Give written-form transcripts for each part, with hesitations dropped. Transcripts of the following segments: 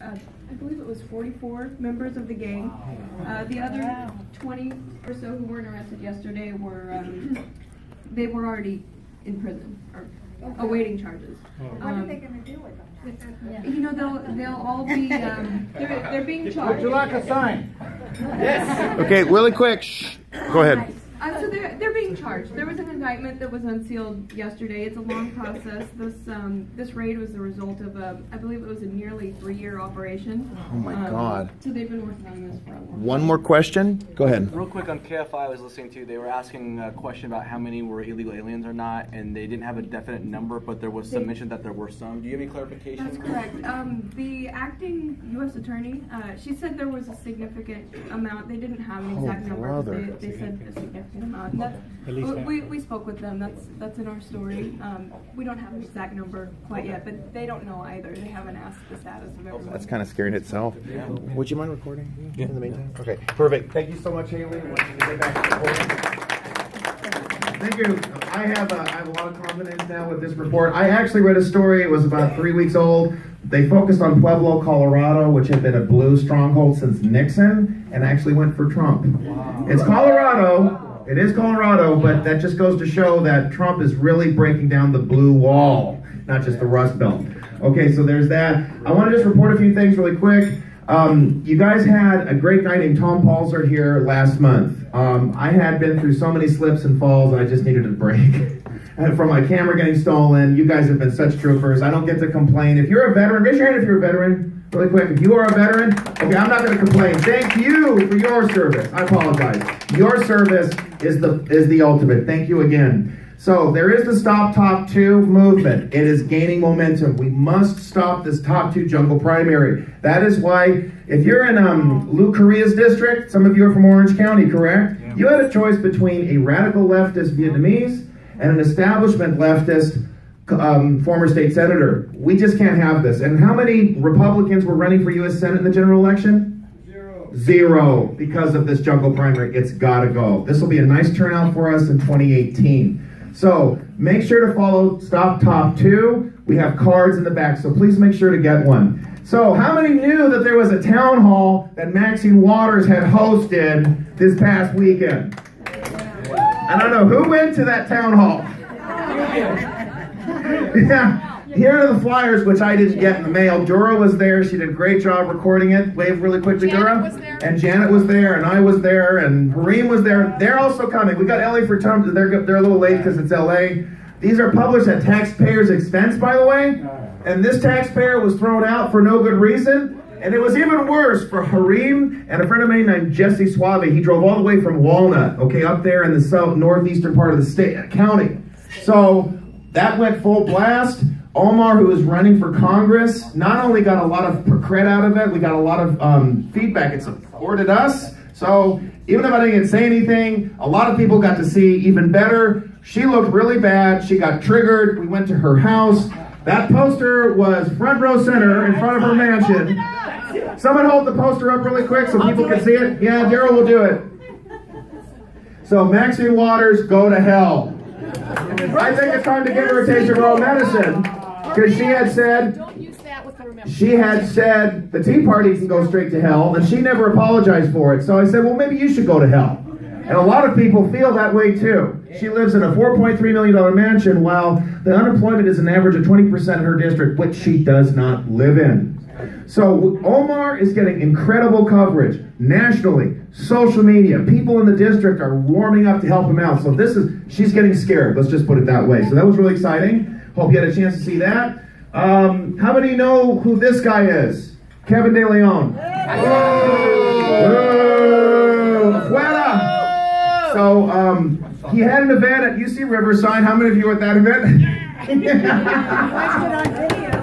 I believe it was 44 members of the gang. The other 20 or so who weren't arrested yesterday were they were already in prison or awaiting charges. What are they going to do with them? You know, they'll all be they're being charged. Would you like a sign? Yes. Okay, really quick. Shh. Go ahead. So they're being charged. There was an indictment that was unsealed yesterday. It's a long process. This raid was the result of I believe it was a nearly 3-year operation. Oh my God. So they've been working on this for a long time. One more question. Go ahead. Real quick on KFI, I was listening to. They were asking a question about how many were illegal aliens or not, and they didn't have a definite number, but there was some mention that there were some. Do you have any clarification? That's correct. The acting U.S. attorney, she said there was a significant amount. They didn't have an exact number. But they said a significant amount. And we spoke with them. That's in our story. We don't have an exact number quite yet, but they don't know either. They haven't asked the status of everyone. That's kind of scary in itself. Yeah. Would you mind recording in the meantime? Okay, perfect. Thank you so much, Haley. Thank you. I have a lot of confidence now with this report. I actually read a story. It was about 3 weeks old. They focused on Pueblo, Colorado, which had been a blue stronghold since Nixon, and actually went for Trump. Wow. It's Colorado. It is Colorado, but that just goes to show that Trump is really breaking down the blue wall, not just the Rust Belt. Okay, so there's that. I want to just report a few things really quick. You guys had a great guy named Tom Paulzer here last month. I had been through so many slips and falls, I just needed a break. From my camera getting stolen, you guys have been such troopers. I don't get to complain. If you're a veteran, raise your hand if you're a veteran. Really quick, if you are a veteran, okay, I'm not going to complain. Thank you for your service. I apologize. Your service is the ultimate. Thank you again. So there is the Stop Top 2 movement. It is gaining momentum. We must stop this Top 2 jungle primary. That is why, if you're in Lou Correa's district, some of you are from Orange County, correct? Yeah. You had a choice between a radical leftist Vietnamese and an establishment leftist former state senator. We just can't have this. And how many Republicans were running for U.S. Senate in the general election? Zero. Because of this jungle primary. It's got to go. This will be a nice turnout for us in 2018. So make sure to follow Stop Top 2. We have cards in the back, so please make sure to get one. So how many knew that there was a town hall that Maxine Waters had hosted this past weekend? I don't know. Who went to that town hall? Yeah, here are the flyers, which I didn't get in the mail. Dura was there. She did a great job recording it. Wave really quickly, Dura. And Janet was there, and I was there, and Hareem was there. They're also coming. We got Ellie for Tom. They're a little late because it's LA. These are published at taxpayers' expense, by the way. And this taxpayer was thrown out for no good reason. And it was even worse for Hareem and a friend of mine named Jesse Suave. He drove all the way from Walnut, okay, up there in the northeastern part of the state, county. So that went full blast. Omar, who is running for Congress, not only got a lot of credit out of it, we got a lot of feedback. It supported us. So even if I didn't say anything, a lot of people got to see even better. She looked really bad. She got triggered. We went to her house. That poster was front row center in front of her mansion. Someone hold the poster up really quick so people can see it. Yeah, Daryl will do it. So Maxine Waters, go to hell. I think it's time to give her a taste of her own medicine, because she had said the Tea Party can go straight to hell, and she never apologized for it. So I said, well, maybe you should go to hell. And a lot of people feel that way too. She lives in a $4.3 million mansion, while the unemployment is an average of 20% in her district, which she does not live in. So Omar is getting incredible coverage nationally, social media. People in the district are warming up to help him out. So she's getting scared. Let's just put it that way. So that was really exciting. Hope you had a chance to see that. How many know who this guy is? Kevin De Leon. Fuera. So he had an event at UC Riverside. How many of you were at that event?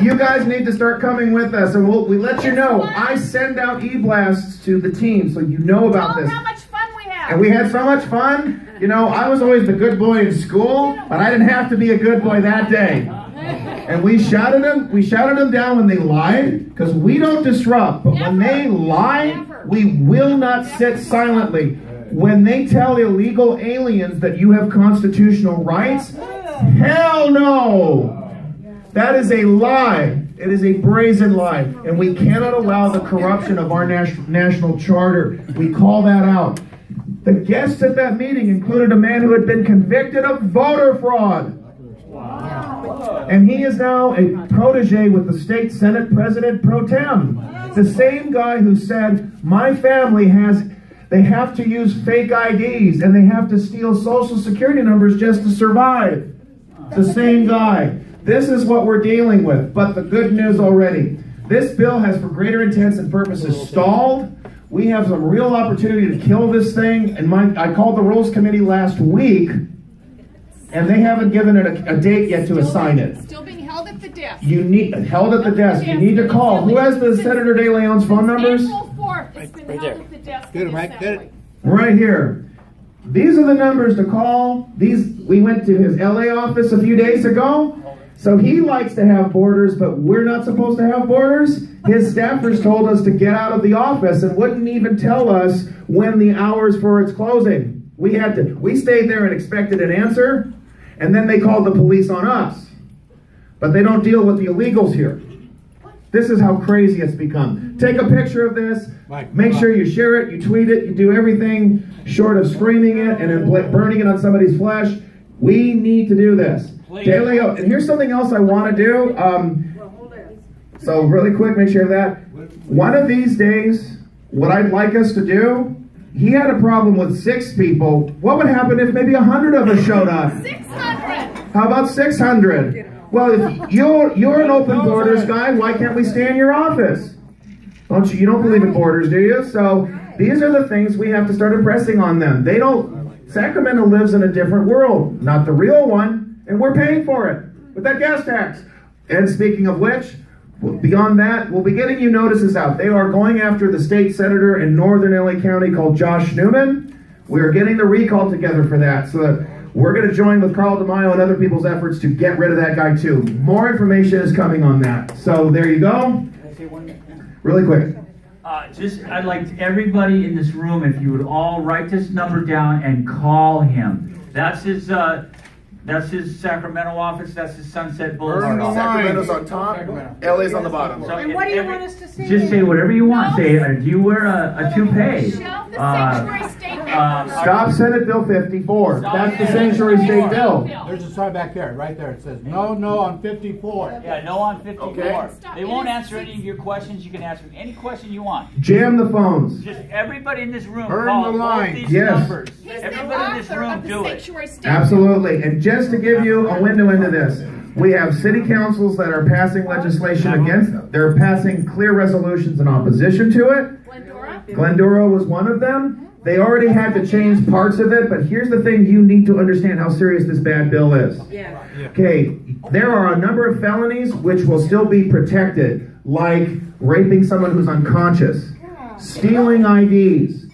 You guys need to start coming with us, and we let you know. I send out e-blasts to the team so you know about this. How much fun we have. And we had so much fun. You know, I was always the good boy in school, but I didn't have to be a good boy that day. And we shouted them down when they lied, because we don't disrupt. But when they lie, we will not sit silently. When they tell illegal aliens that you have constitutional rights, hell no. That is a lie. It is a brazen lie, and we cannot allow the corruption of our national charter. We call that out. The guests at that meeting included a man who had been convicted of voter fraud. Wow. And he is now a protege with the state Senate President Pro Tem. The same guy who said, my family they have to use fake IDs and they have to steal social security numbers just to survive. The same guy. This is what we're dealing with. But the good news already. This bill has, for greater intents and purposes, stalled. We have some real opportunity to kill this thing. And I called the Rules Committee last week, and they haven't given it a date yet to assign it. Still being held at the desk. Held at the desk. You need to call. Who has the Senator De Leon's phone numbers? April 4th. It's been held at the desk. Get it, Mike. Get it. Right here. These are the numbers to call. We went to his LA office a few days ago. So he likes to have borders, but we're not supposed to have borders. His staffers told us to get out of the office and wouldn't even tell us when the hours for its closing. We stayed there and expected an answer, and then they called the police on us. But they don't deal with the illegals here. This is how crazy it's become. Take a picture of this, make sure you share it, you tweet it, you do everything short of screaming it and then burning it on somebody's flesh. We need to do this. De Leon, and here's something else I want to do. So really quick, make sure of that. One of these days, what I'd like us to do, he had a problem with 6 people. What would happen if maybe 100 of us showed up? 600. How about 600? Well, if you're an open borders guy, why can't we stay in your office? You don't believe in borders, do you? So these are the things we have to start impressing on them. Sacramento lives in a different world, not the real one, and we're paying for it with that gas tax. And speaking of which, beyond that, we'll be getting you notices out. They are going after the state senator in northern LA County called Josh Newman. We are getting the recall together for that. So that we're going to join with Carl DeMaio and other people's efforts to get rid of that guy too. More information is coming on that. So there you go. Can I say one? Really quick. I'd like everybody in this room, if you would all write this number down and call him. That's his Sacramento office. That's his Sunset Boulevard office. Sacramento's on top, LA's on the bottom. And what do you want us to say? Just say whatever you want. Say, do you wear a toupee? Shelve the sanctuary state bill. Stop Senate Bill 54. That's the sanctuary state bill. There's a sign back there, right there. It says, no on 54. Yeah, no on 54. Okay. They won't answer any of your questions. You can ask any question you want. Jam the phones. Just everybody in this room Burn call the line. both these Yes. numbers. Everybody in this room do it. Absolutely. And just to give you a window into this, we have city councils that are passing legislation against, they're passing clear resolutions in opposition to it. Glendora was one of them. They already had to change parts of it, but here's the thing, you need to understand how serious this bad bill is. Okay, there are a number of felonies which will still be protected, like raping someone who's unconscious, stealing IDs,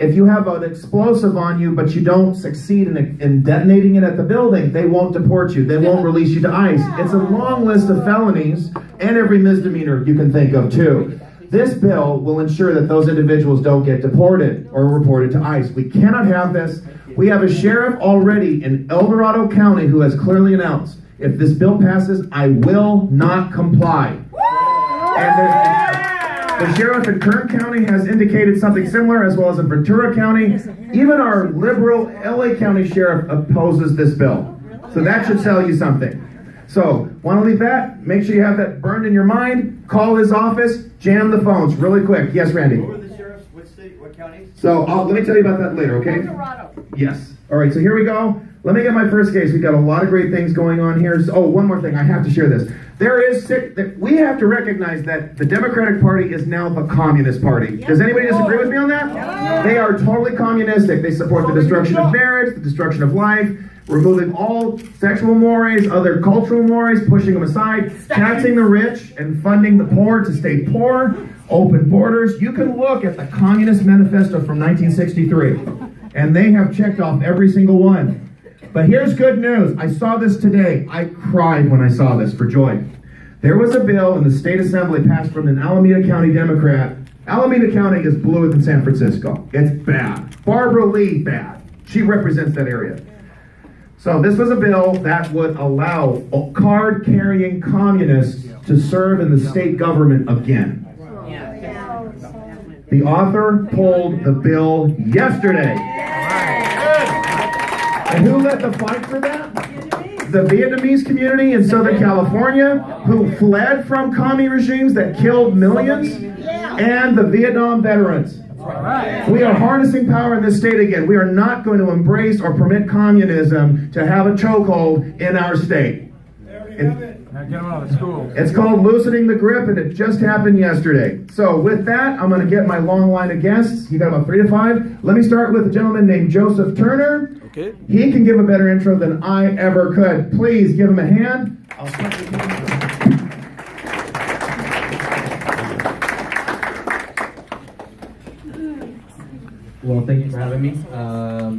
if you have an explosive on you but you don't succeed in detonating it at the building, they won't deport you. They won't release you to ICE. It's a long list of felonies and every misdemeanor you can think of too. This bill will ensure that those individuals don't get deported or reported to ICE. We cannot have this. We have a sheriff already in El Dorado County who has clearly announced, if this bill passes, I will not comply. And the sheriff in Kern County has indicated something similar, as well as in Ventura County. Even our liberal LA County sheriff opposes this bill. So that should tell you something. So, want to leave that? Make sure you have that burned in your mind. Call his office. Jam the phones really quick. Yes, Randy? Who are the sheriffs? What state? What county? So, let me tell you about that later, okay? Yes. All right, so here we go. Let me get my first case. We've got a lot of great things going on here. So, one more thing. I have to share this. We have to recognize that the Democratic Party is now the Communist Party. Does anybody disagree with me on that? They are totally communistic. They support the destruction of marriage, the destruction of life, removing all sexual mores, other cultural mores, pushing them aside, taxing the rich and funding the poor to stay poor, open borders. You can look at the Communist Manifesto from 1963, and they have checked off every single one. But here's good news. I saw this today. I cried when I saw this for joy. There was a bill in the state assembly passed from an Alameda County Democrat. Alameda County is bluer than San Francisco. It's bad. Barbara Lee, bad. She represents that area. So this was a bill that would allow card-carrying communists to serve in the state government again. The author pulled the bill yesterday. And who led the fight for that? The Vietnamese community in Southern California who fled from commie regimes that killed millions, and the Vietnam veterans. We are harnessing power in this state again. We are not going to embrace or permit communism to have a chokehold in our state. It's called loosening the grip, and it just happened yesterday. So with that, I'm going to get my long line of guests. You got about 3 to 5. Let me start with a gentleman named Joseph Turner. Okay. He can give a better intro than I ever could. Please give him a hand. I'll start with Well, thank you for having me.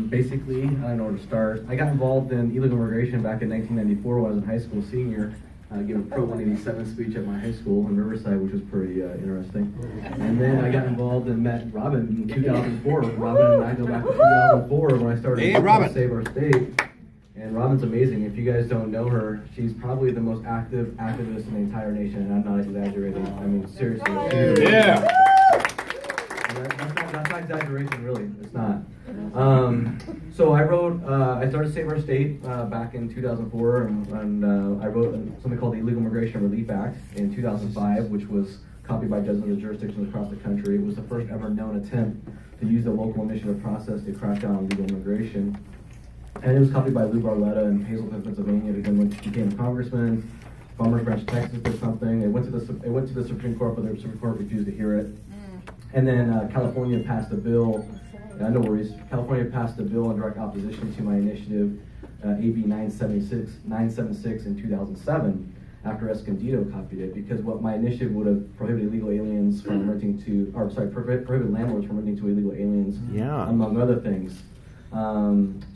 Basically, I don't know where to start. I got involved in illegal immigration back in 1994 when I was in high school senior. I gave a Pro 187 speech at my high school in Riverside, which was pretty interesting. And then I got involved and met Robin in 2004. Robin and I go back to 2004 when I started to Save Our State. And Robin's amazing. If you guys don't know her, she's probably the most active activist in the entire nation, and I'm not exaggerating. I mean, seriously. Yeah. That's not exaggeration, really. It's not. So I started Save Our State back in 2004, and I wrote something called the Illegal Immigration Relief Act in 2005, which was copied by dozens of jurisdictions across the country. It was the first ever known attempt to use the local initiative process to crack down on illegal immigration. And it was copied by Lou Barletta in Hazleton, Pennsylvania, who became a congressman. Farmers Branch, Texas did something. It went to the Supreme Court, but the Supreme Court refused to hear it. And then California passed a bill. No worries. California passed a bill in direct opposition to my initiative, AB 976 in 2007, after Escondido copied it, because what my initiative would have prohibited illegal aliens from renting to, or sorry, prohibited landlords from renting to illegal aliens, among other things.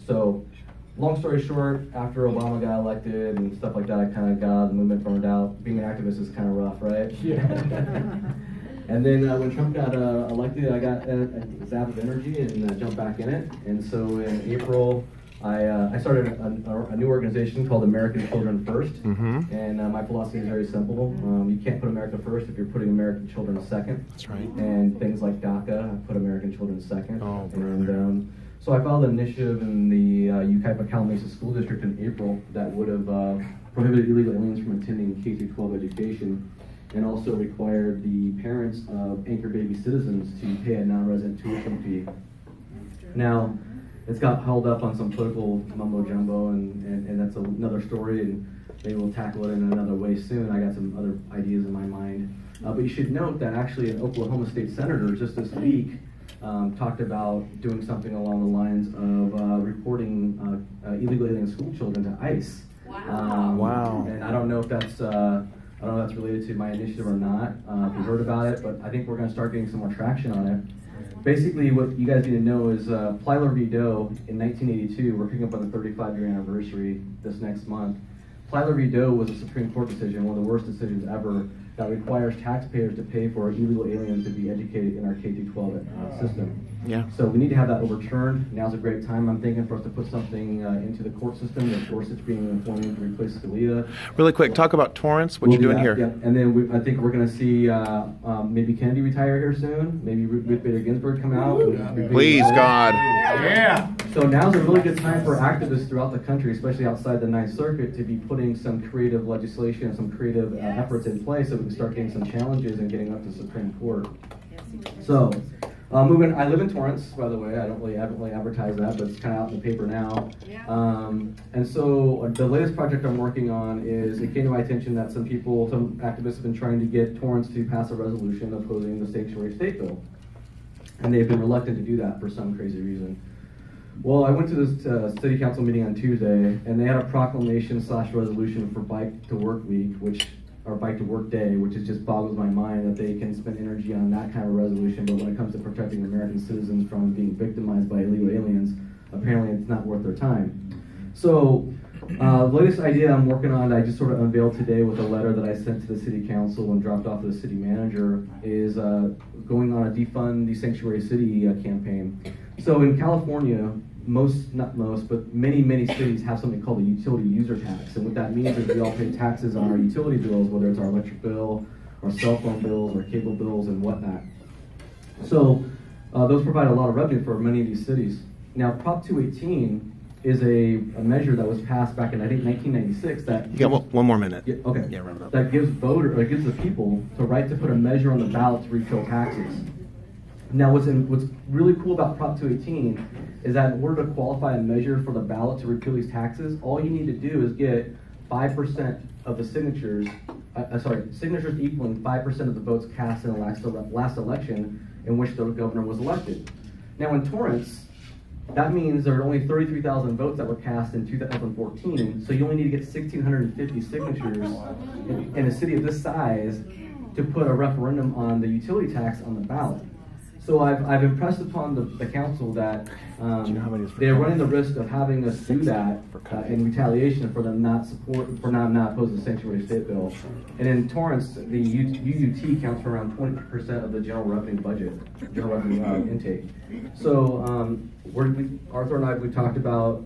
So, long story short, after Obama got elected and stuff like that, I kind of got the movement burned out. Being an activist is kind of rough, right? Yeah. And then when Trump got elected, I got a zap of energy and jumped back in it. And so in April, I started a new organization called American Children First. And my philosophy is very simple. You can't put America first if you're putting American children second. That's right. And things like DACA put American children second. Oh, and so I filed an initiative in the Yucaipa-Calamasa School District in April that would have prohibited illegal aliens from attending K-12 education, and also required the parents of anchor baby citizens to pay a non-resident tuition fee. Now, it's got held up on some political mumbo-jumbo, and that's another story, and maybe we'll tackle it in another way soon. I got some other ideas in my mind. But you should note that actually an Oklahoma State Senator just this week talked about doing something along the lines of reporting illegal alien school children to ICE. Wow. And I don't know if that's related to my initiative or not. If you heard about it, but I think we're going to start getting some more traction on it. Basically, what you guys need to know is Plyler v. Doe in 1982. We're picking up on the 35-year anniversary this next month. Plyler v. Doe was a Supreme Court decision, one of the worst decisions ever, that requires taxpayers to pay for illegal aliens to be educated in our K-12 system. Yeah. So we need to have that overturned. Now's a great time, I'm thinking, for us to put something into the court system, with Gorsuch being appointed to replace Scalia. Really quick, talk about Torrance, what you're doing here. Yeah. And then I think we're going to see maybe Kennedy retire here soon, maybe Ruth Bader Ginsburg come out. Please, God. Yeah. So now's a really good time for activists throughout the country, especially outside the Ninth Circuit, to be putting some creative legislation and some creative efforts in place so we can start getting some challenges and getting up to the Supreme Court. So, I live in Torrance, by the way. I haven't really advertised that, but it's kind of out in the paper now. And so the latest project I'm working on is, it came to my attention that some activists have been trying to get Torrance to pass a resolution opposing the sanctuary state bill. And they've been reluctant to do that for some crazy reason. Well, I went to this city council meeting on Tuesday, and they had a proclamation/resolution for Bike to Work Week, or Bike to Work Day, which just boggles my mind that they can spend energy on that kind of resolution, but when it comes to protecting American citizens from being victimized by illegal aliens, apparently it's not worth their time. So, the latest idea I'm working on, I just sort of unveiled today with a letter that I sent to the city council and dropped off to the city manager, is going on a Defund the Sanctuary City campaign. So in California, not most, but many cities have something called a utility user tax. And what that means is we all pay taxes on our utility bills, whether it's our electric bill, our cell phone bills, our cable bills, and whatnot. So those provide a lot of revenue for many of these cities. Now, Prop 218 is a measure that was passed back in, I think, 1996 that... You got one more minute. Yeah, okay. Yeah, round it up. That gives gives the people the right to put a measure on the ballot to repeal taxes. Now, what's really cool about Prop 218 is that in order to qualify a measure for the ballot to repeal these taxes, all you need to do is get 5% of the signatures, signatures equaling 5% of the votes cast in the last election in which the governor was elected. Now, in Torrance, that means there are only 33,000 votes that were cast in 2014, so you only need to get 1,650 signatures in a city of this size to put a referendum on the utility tax on the ballot. So I've impressed upon the council that they're running the risk of having us do that in retaliation for them not oppose the sanctuary state bill. And in Torrance, the UUT counts for around 20% of the general revenue budget, general revenue intake. So Arthur and I, we talked about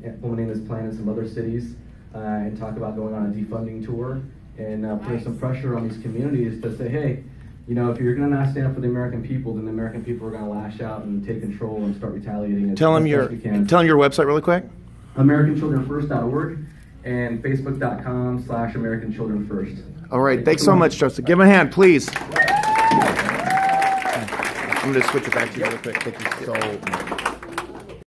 implementing this plan in some other cities and talk about going on a defunding tour and putting some pressure on these communities to say, hey, you know, if you're going to not stand up for the American people, then the American people are going to lash out and take control and start retaliating. Tell them your website really quick. AmericanChildrenFirst.org and Facebook.com/AmericanChildrenFirst. All right. Thanks so much, Joseph. Give him a hand, please. I'm going to switch it back to you really quick. Thank you so much.